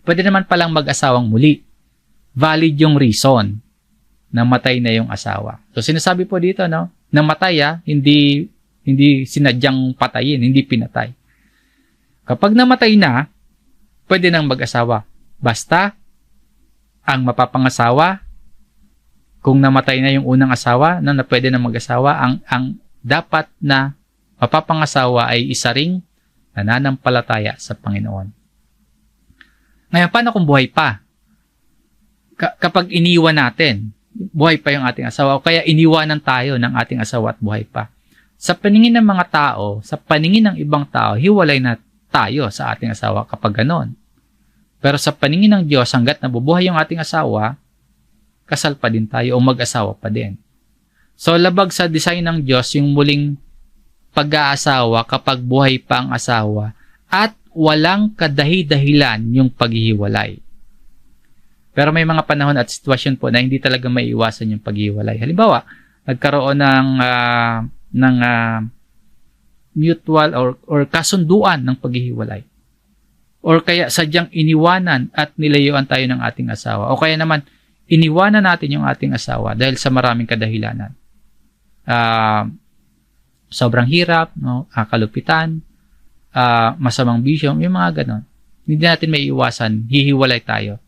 Speaker 1: Pwede naman palang mag-asawang muli. Valid yung reason. Namatay na yung asawa. So sinasabi po dito, no? Namatay, hindi sinadyang patayin, hindi pinatay. Kapag namatay na, pwede nang mag-asawa. Basta ang mapapangasawa, kung namatay na yung unang asawa, na pwede na mag-asawa, ang dapat na mapapangasawa ay isa ring nananampalataya sa Panginoon. Ngayon, paano kung buhay pa? Kapag iniwan natin, buhay pa yung ating asawa, o kaya iniwanan tayo ng ating asawa at buhay pa. Sa paningin ng mga tao, sa paningin ng ibang tao, hiwalay na tayo sa ating asawa kapag ganon. Pero sa paningin ng Diyos, hanggat nabubuhay yung ating asawa, kasal pa din tayo o mag-asawa pa din. So, labag sa design ng Diyos yung muling pag-aasawa kapag buhay pa ang asawa at walang kadahi-dahilan yung paghihiwalay. Pero may mga panahon at sitwasyon po na hindi talaga maiiwasan yung paghihiwalay. Halimbawa, nagkaroon ng mutual or kasunduan ng paghihiwalay. Or kaya sadyang iniwanan at nilayuan tayo ng ating asawa. O kaya naman, iniwanan natin yung ating asawa dahil sa maraming kadahilanan. Sobrang hirap, no? Kalupitan, masamang bisyo, yung mga ganon. Hindi natin may iwasan, hihiwalay tayo.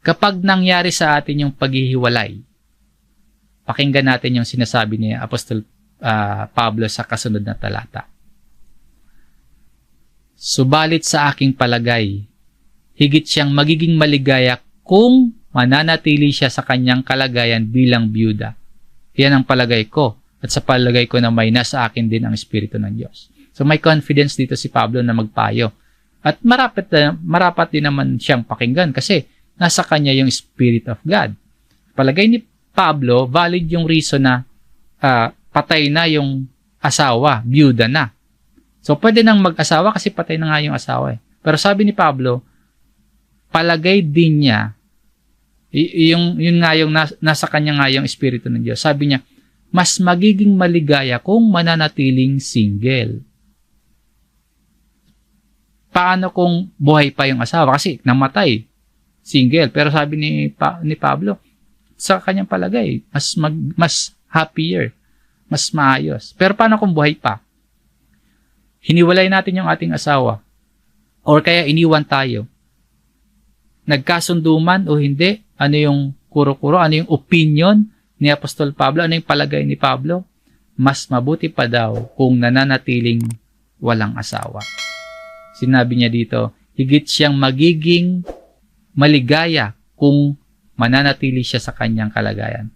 Speaker 1: Kapag nangyari sa atin yung paghihiwalay, pakinggan natin yung sinasabi ni Apostol Pablo sa kasunod na talata. Subalit sa aking palagay, higit siyang magiging maligaya kung mananatili siya sa kanyang kalagayan bilang byuda. Yan ang palagay ko. At sa palagay ko na may nasa akin din ang Espiritu ng Diyos. So may confidence dito si Pablo na magpayo. At marapat din naman siyang pakinggan kasi nasa kanya yung Spirit of God. Palagay ni Pablo, valid yung reason na patay na yung asawa, byuda na. So pwede nang mag-asawa kasi patay na nga yung asawa. Pero sabi ni Pablo, palagay din niya, yun nga yung nasa kanya nga yung Espiritu ng Diyos. Sabi niya, mas magiging maligaya kung mananatiling single. Paano kung buhay pa yung asawa? Kasi namatay, single. Pero sabi ni Pablo, sa kanyang palagay, mas happier, mas maayos. Pero paano kung buhay pa? Hiniwalay natin yung ating asawa. Or kaya iniwan tayo. Nagkasundo man o hindi, ano yung kuro-kuro, ano yung opinion ni Apostol Pablo, ano yung palagay ni Pablo? Mas mabuti pa daw kung nananatiling walang asawa. Sinabi niya dito, higit siyang magiging maligaya kung mananatili siya sa kanyang kalagayan.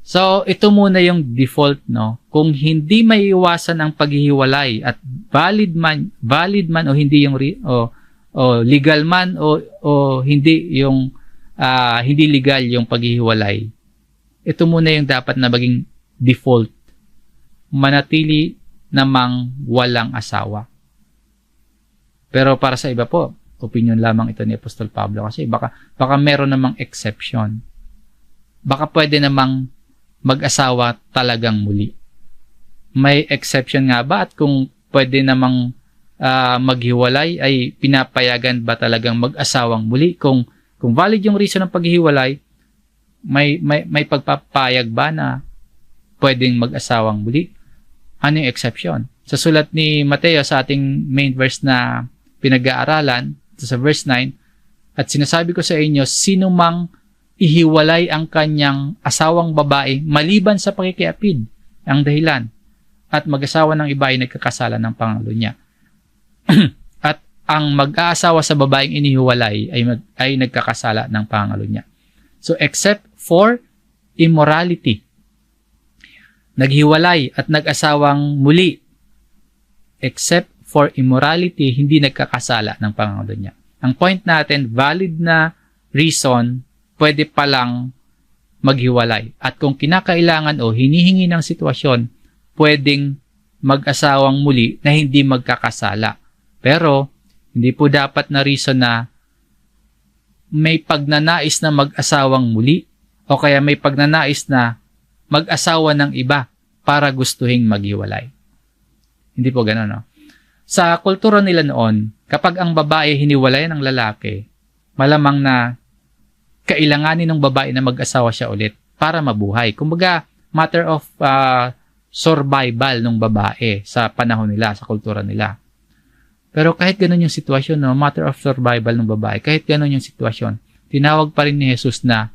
Speaker 1: So, ito muna yung default, no? Kung hindi maiiwasan ang paghihiwalay at valid man o hindi yung legal man o hindi yung hindi legal yung paghihiwalay. Ito muna yung dapat na maging default. Manatili namang walang asawa. Pero para sa iba po, opinion lamang ito ni Apostol Pablo kasi baka meron namang exception. Baka pwede namang mag-asawa talagang muli. May exception nga ba? At kung pwede namang maghiwalay, ay pinapayagan ba talagang mag-asawang muli? Kung valid yung reason ng paghiwalay, may pagpapayag ba na pwedeng mag-asawang muli? Ano yung exception? Sa sulat ni Mateo sa ating main verse na pinag-aaralan, sa verse 9, at sinasabi ko sa inyo, sino mang ihiwalay ang kanyang asawang babae maliban sa pakikiapid, ang dahilan, at mag-asawa ng iba ay nagkakasala ng pangalo niya. At ang mag-aasawa sa babaeng inihiwalay ay nagkakasala ng pangalo niya. So, except for immorality, naghiwalay at nag-asawang muli, except for immorality, hindi nagkakasala ng pangalo niya. Ang point natin, valid na reason, pwede palang maghiwalay. At kung kinakailangan o hinihingi ng sitwasyon, pwedeng mag-asawang muli na hindi magkakasala. Pero, hindi po dapat na reason na may pagnanais na mag-asawang muli o kaya may pagnanais na mag-asawa ng iba para gustuhing maghiwalay. Hindi po gano'n, no? Sa kultura nila noon, kapag ang babae hiniwalay ng lalaki, malamang na kailanganin ng babae na mag-asawa siya ulit para mabuhay. Kumbaga, matter of survival ng babae sa panahon nila, sa kultura nila. Pero kahit ganun yung sitwasyon, no, matter of survival ng babae, kahit ganun yung sitwasyon, tinawag pa rin ni Jesus na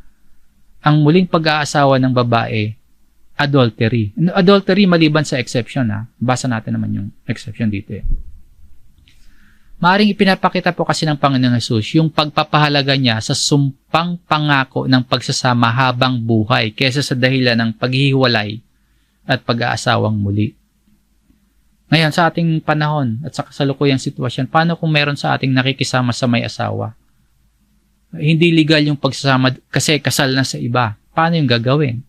Speaker 1: ang muling pag-aasawa ng babae, adultery. Adultery maliban sa exception, ha. Basa natin naman yung exception dito, eh. Maaring ipinapakita po kasi ng Panginoong Jesus yung pagpapahalaga niya sa sumpang pangako ng pagsasama habang buhay kaysa sa dahilan ng paghihiwalay at pag-aasawang muli. Ngayon, sa ating panahon at sa kasalukuyang sitwasyon, paano kung meron sa ating nakikisama sa may asawa? Hindi legal yung pagsasama kasi kasal na sa iba. Paano yung gagawin?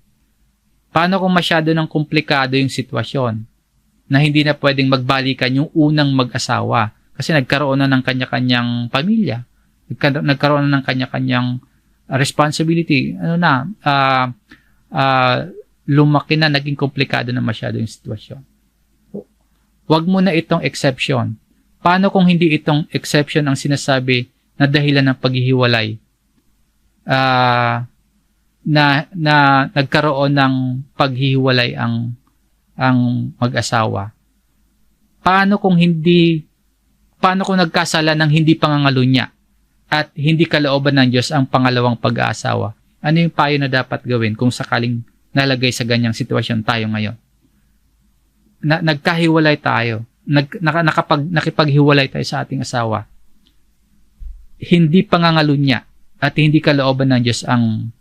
Speaker 1: Paano kung masyado ng komplikado yung sitwasyon na hindi na pwedeng magbalikan yung unang mag-asawa? Kasi nagkaroon na ng kanya-kanyang pamilya. Nagkaroon na ng kanya-kanyang responsibility. Lumaki na, naging komplikado na masyado yung sitwasyon. Huwag mo na itong exception. Paano kung hindi itong exception ang sinasabi na dahilan ng paghihiwalay? Na nagkaroon ng paghihiwalay ang mag-asawa. Paano kung nagkasala ng hindi pangangalunya at hindi kalooban ng Diyos ang pangalawang pag-aasawa? Ano yung payo na dapat gawin kung sakaling nalagay sa ganyang sitwasyon tayo ngayon? Nagkahiwalay tayo. Nakipaghiwalay tayo sa ating asawa. Hindi pangangalunya at hindi kalooban ng Diyos ang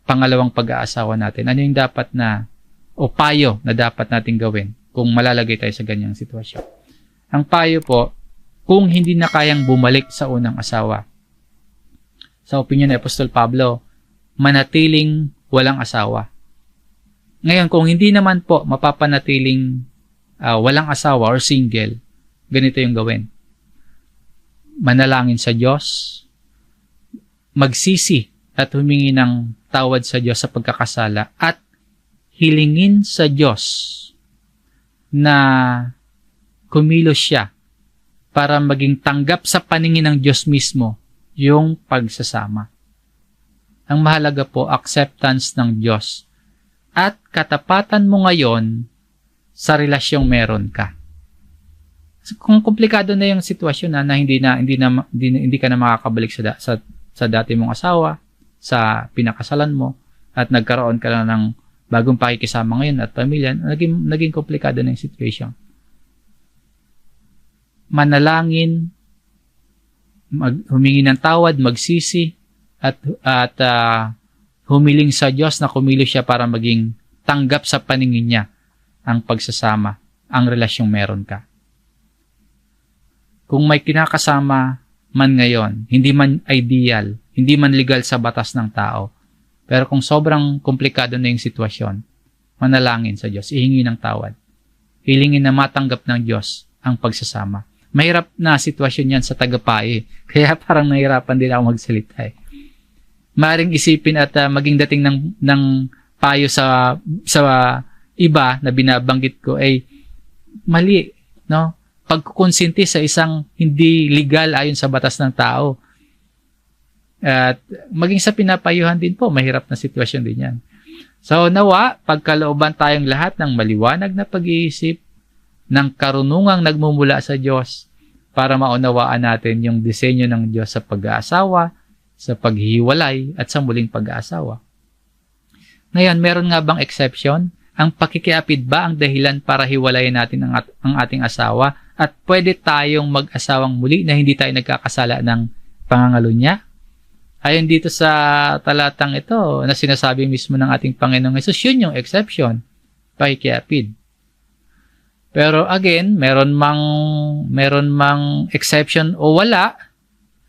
Speaker 1: pangalawang pag-aasawa natin. Ano yung dapat na o payo na dapat natin gawin kung malalagay tayo sa ganyang sitwasyon? Ang payo po, kung hindi na kayang bumalik sa unang asawa, sa opinion ni Apostol Pablo, manatiling walang asawa. Ngayon, kung hindi naman po mapapanatiling walang asawa or single, ganito yung gawin. Manalangin sa Diyos, magsisi at humingi ng tawad sa Diyos sa pagkakasala at hilingin sa Diyos na kumilos siya para maging tanggap sa paningin ng Diyos mismo yung pagsasama. Ang mahalaga po, acceptance ng Diyos at katapatan mo ngayon sa relasyong meron ka. Kung komplikado na yung sitwasyon na hindi ka na makakabalik sa dati mong asawa, sa pinakasalan mo, at nagkaroon ka na ng bagong pakikisama ngayon at pamilya, naging komplikado na yung situation. Manalangin, humingi ng tawad, magsisi, at humiling sa Diyos na kumilos siya para maging tanggap sa paningin niya ang pagsasama, ang relasyong meron ka. Kung may kinakasama man ngayon, hindi man ideal, hindi man legal sa batas ng tao, pero kung sobrang komplikado na yung sitwasyon, manalangin sa Diyos, ihingi ng tawad. Hilingin na matanggap ng Diyos ang pagsasama. Mahirap na sitwasyon yan sa tagapae. Kaya parang nahirapan din ako magsalita. Maaring isipin at maging dating ng payo sa iba na binabanggit ko ay mali, no? pagkukonsinti sa isang hindi legal ayon sa batas ng tao. At maging sa pinapayuhan din po, mahirap na sitwasyon din yan. So nawa, pagkalooban tayong lahat ng maliwanag na pag-iisip, ng karunungang nagmumula sa Diyos para maunawaan natin yung disenyo ng Diyos sa pag-aasawa, sa paghihiwalay, at sa muling pag-aasawa. Ngayon, meron nga bang exception? Ang pakikiapid ba ang dahilan para hiwalayan natin ang ating asawa at pwede tayong mag-asawang muli na hindi tayo nagkakasala ng pangangalunya? Ayon dito sa talatang ito na sinasabi mismo ng ating Panginoong Hesus, yun yung exception, pakikiapid. Pero again, meron mang exception o wala,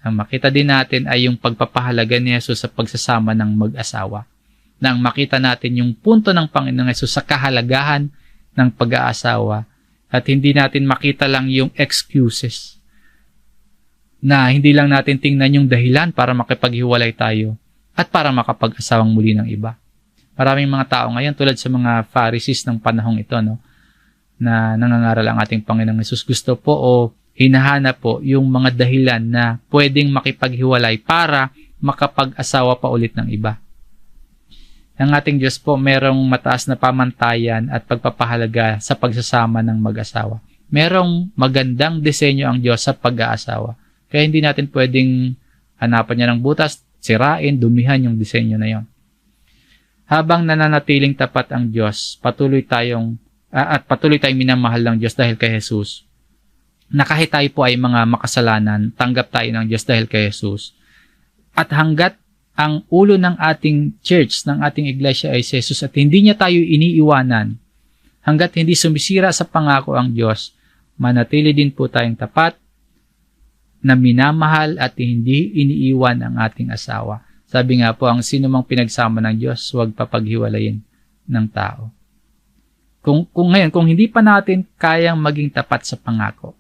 Speaker 1: ang makita din natin ay yung pagpapahalaga ni Jesus sa pagsasama ng mag-asawa. Nang makita natin yung punto ng Panginoong Hesus sa kahalagahan ng pag-aasawa at hindi natin makita lang yung excuses na hindi lang natin tingnan yung dahilan para makipaghiwalay tayo at para makapag-asawang muli ng iba. Maraming mga tao ngayon tulad sa mga Pharisees ng panahong ito, no, na nangangaral ang ating Panginoong Hesus, gusto po o hinahanap po yung mga dahilan na pwedeng makipaghiwalay para makapag-asawa pa ulit ng iba. Ang ating Diyos po merong mataas na pamantayan at pagpapahalaga sa pagsasama ng mag-asawa. Merong magandang disenyo ang Diyos sa pag-aasawa. Kaya hindi natin pwedeng hanapan niya ng butas, sirain, dumihan yung disenyo na yon. Habang nananatiling tapat ang Diyos, patuloy tayong minamahal ng Diyos dahil kay Jesus. Na kahit tayo po ay mga makasalanan, tanggap tayo ng Diyos dahil kay Jesus. At hanggat ang ulo ng ating church, ng ating iglesia ay si Jesus at hindi niya tayo iniiwanan, hanggat hindi sumisira sa pangako ang Diyos, manatili din po tayong tapat na minamahal at hindi iniiwan ang ating asawa. Sabi nga po, ang sinumang pinagsama ng Diyos, huwag papaghiwalayin ng tao. Kung hindi pa natin kayang maging tapat sa pangako,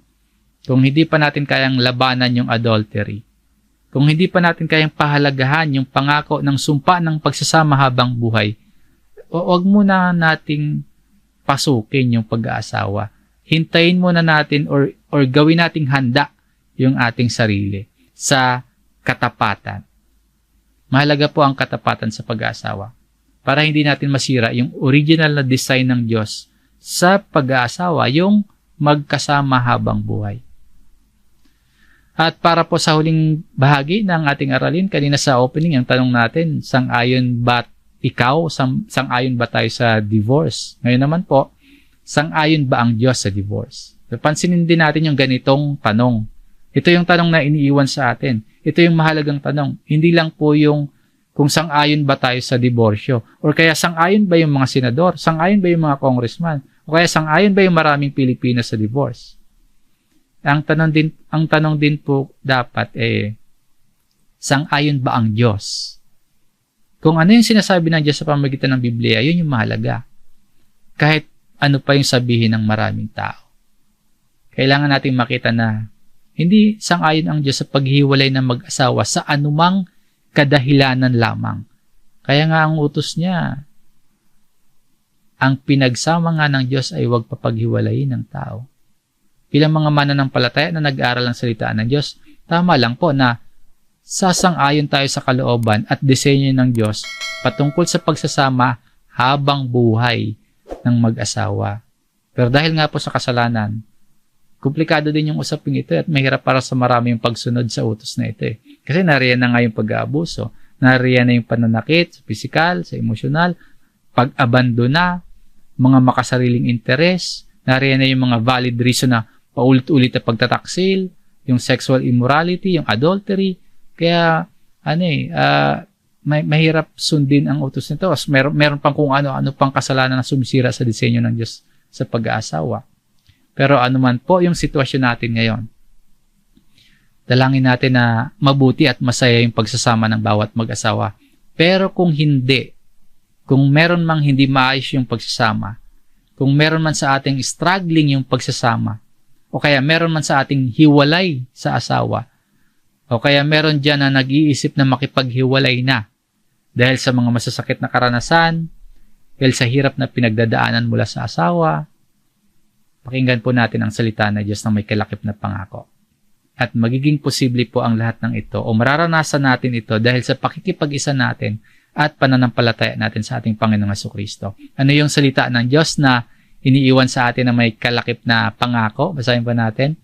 Speaker 1: kung hindi pa natin kayang labanan yung adultery, kung hindi pa natin kayang pahalagahan yung pangako ng sumpa ng pagsasama habang buhay, huwag muna nating pasukin yung pag-aasawa. Hintayin muna natin or gawin nating handa yung ating sarili sa katapatan. Mahalaga po ang katapatan sa pag-aasawa para hindi natin masira yung original na design ng Diyos sa pag-aasawa, yung magkasama habang buhay. At para po sa huling bahagi ng ating aralin, kanina sa opening, ang tanong natin, sang-ayon ba ikaw? Sang-ayon ba tayo sa divorce? Ngayon naman po, sang-ayon ba ang Diyos sa divorce? Pansinin din natin yung ganitong tanong. Ito yung tanong na iniiwan sa atin. Ito yung mahalagang tanong. Hindi lang po yung kung sang-ayon ba tayo sa diborsyo. O kaya sang-ayon ba yung mga senador? Sang-ayon ba yung mga congressman? O kaya sang-ayon ba yung maraming Pilipino sa divorce? Ang tanong din po dapat sang-ayon ba ang Diyos? Kung ano yung sinasabi ng Diyos sa pamamagitan ng Biblia, yun yung mahalaga. Kahit ano pa yung sabihin ng maraming tao. Kailangan nating makita na hindi sang-ayon ang Diyos sa paghiwalay ng mag-asawa sa anumang kadahilanan lamang. Kaya nga ang utos niya, ang pinagsama nga ng Diyos ay huwag papaghiwalayin ng tao. Bilang mga mananampalataya na nag-aaral ng salita ng Diyos, tama lang po na sasang-ayon tayo sa kalooban at disenyo ng Diyos patungkol sa pagsasama habang buhay ng mag-asawa. Pero dahil nga po sa kasalanan, komplikado din yung usaping ito at mahirap para sa marami yung pagsunod sa utos na ito. Kasi nariyan na nga yung pag-aabuso, nariyan na yung pananakit sa pisikal, sa emosyonal, pag-abandona, mga makasariling interes, nariyan na yung mga valid reason na paulit-ulit na pagtataksil, yung sexual immorality, yung adultery. Kaya, mahirap sundin ang utos nito. Meron pang kung ano pang kasalanan na sumisira sa disenyo ng Diyos sa pag-aasawa. Pero anuman po yung sitwasyon natin ngayon, dalangin natin na mabuti at masaya yung pagsasama ng bawat mag-asawa. Pero kung hindi, kung meron mang hindi maayos yung pagsasama, kung meron man sa ating struggling yung pagsasama, o kaya meron man sa ating hiwalay sa asawa, o kaya meron dyan na nag-iisip na makipaghiwalay na dahil sa mga masasakit na karanasan, dahil sa hirap na pinagdadaanan mula sa asawa, Pakinggan po natin ang salita ng Diyos na may kalakip na pangako. At magiging posible po ang lahat ng ito o mararanasan natin ito dahil sa pakikipag-isa natin at pananampalataya natin sa ating Panginoong Jesucristo. Ano yung salita ng Diyos na iniiwan sa atin na may kalakip na pangako? Basahin pa natin.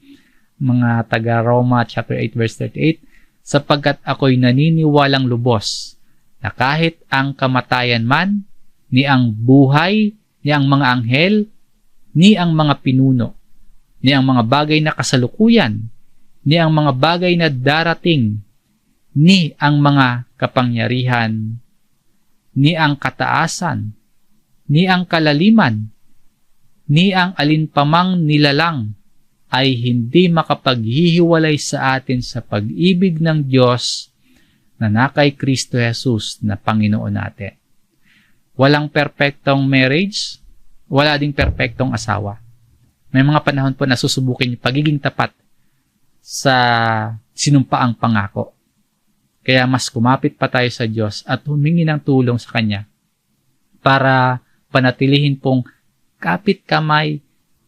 Speaker 1: Mga taga Roma chapter 8 verse 38. Sapagkat ako'y naniniwalang lubos na kahit ang kamatayan man, ni ang buhay, ni ang mga anghel, ni ang mga pinuno, ni ang mga bagay na kasalukuyan, ni ang mga bagay na darating, ni ang mga kapangyarihan, ni ang kataasan, ni ang kalaliman, ni ang alinpamang nilalang, ay hindi makapaghihiwalay sa atin sa pag-ibig ng Diyos na nakay Kristo Jesus na Panginoon natin. Walang perpektong marriage, wala ding perpektong asawa. May mga panahon po na susubukin yung pagiging tapat sa sinumpaang pangako. Kaya mas kumapit pa tayo sa Diyos at humingi ng tulong sa Kanya para panatilihin pong kapit kamay,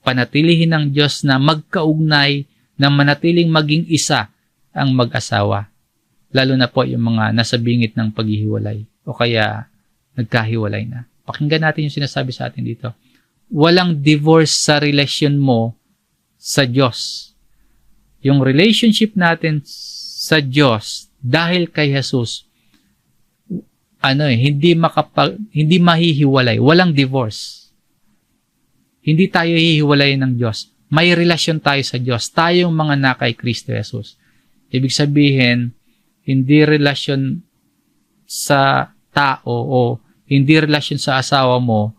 Speaker 1: panatilihin ng Diyos na magkaugnay, na manatiling maging isa ang mag-asawa. Lalo na po yung mga nasa bingit ng paghihiwalay o kaya nagkahiwalay na. Pakinggan natin yung sinasabi sa atin dito. Walang divorce sa relasyon mo sa Diyos. Yung relationship natin sa Diyos dahil kay Jesus, hindi mahihiwalay. Walang divorce. Hindi tayo hihiwalay ng Diyos. May relasyon tayo sa Diyos. Tayong mga nakay Kristo Jesus. Ibig sabihin, hindi relasyon sa tao o hindi relasyon sa asawa mo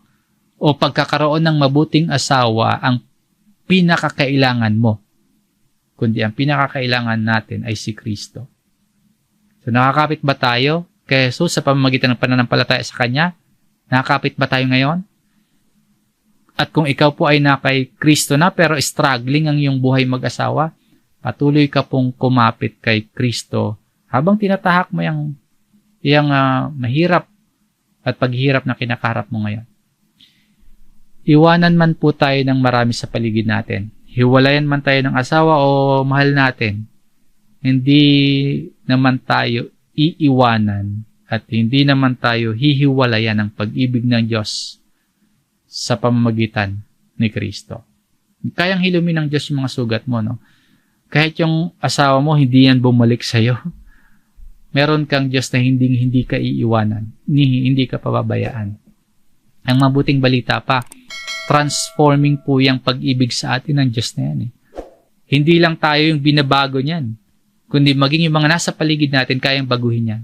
Speaker 1: o pagkakaroon ng mabuting asawa ang pinakakailangan mo. Kundi ang pinakakailangan natin ay si Kristo. So nakakapit ba tayo kay Jesus sa pamamagitan ng pananampalataya sa Kanya? Nakakapit ba tayo ngayon? At kung ikaw po ay nakay Kristo na pero struggling ang iyong buhay mag-asawa, patuloy ka pong kumapit kay Kristo habang tinatahak mo yung mahirap at paghihirap na kinakaharap mo ngayon. Iwanan man po tayo ng marami sa paligid natin. Hiwalayan man tayo ng asawa o mahal natin. Hindi naman tayo iiwanan at hindi naman tayo hihiwalayan ng pag-ibig ng Diyos sa pamamagitan ni Kristo. Kayang hilumin ng Diyos yung mga sugat mo, no? Kahit yung asawa mo, hindi yan bumalik sa'yo. Meron kang Diyos na hindi ka iiwanan, hindi ka pababayaan. Ang mabuting balita pa, transforming po yung pag-ibig sa atin ng Diyos na yan. Hindi lang tayo yung binabago niyan, kundi maging yung mga nasa paligid natin kayang baguhin yan.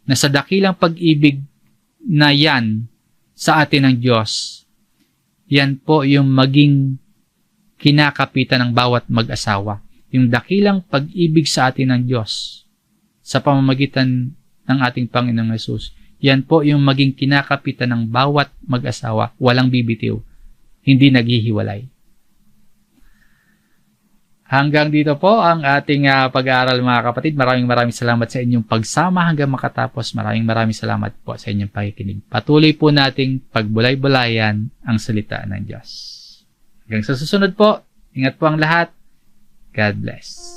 Speaker 1: Na sa dakilang pag-ibig na yan sa atin ng Diyos, yan po yung maging kinakapitan ng bawat mag-asawa. Yung dakilang pag-ibig sa atin ng Diyos sa pamamagitan ng ating Panginoong Hesus, yan po yung maging kinakapitan ng bawat mag-asawa, walang bibitiw, hindi naghihiwalay. Hanggang dito po ang ating pag-aaral mga kapatid. Maraming salamat sa inyong pagsama hanggang makatapos. Maraming salamat po sa inyong pakikinig. Patuloy po nating pagbulay-bulayan ang salita ng Diyos. Hanggang sa susunod po, ingat po ang lahat. God bless.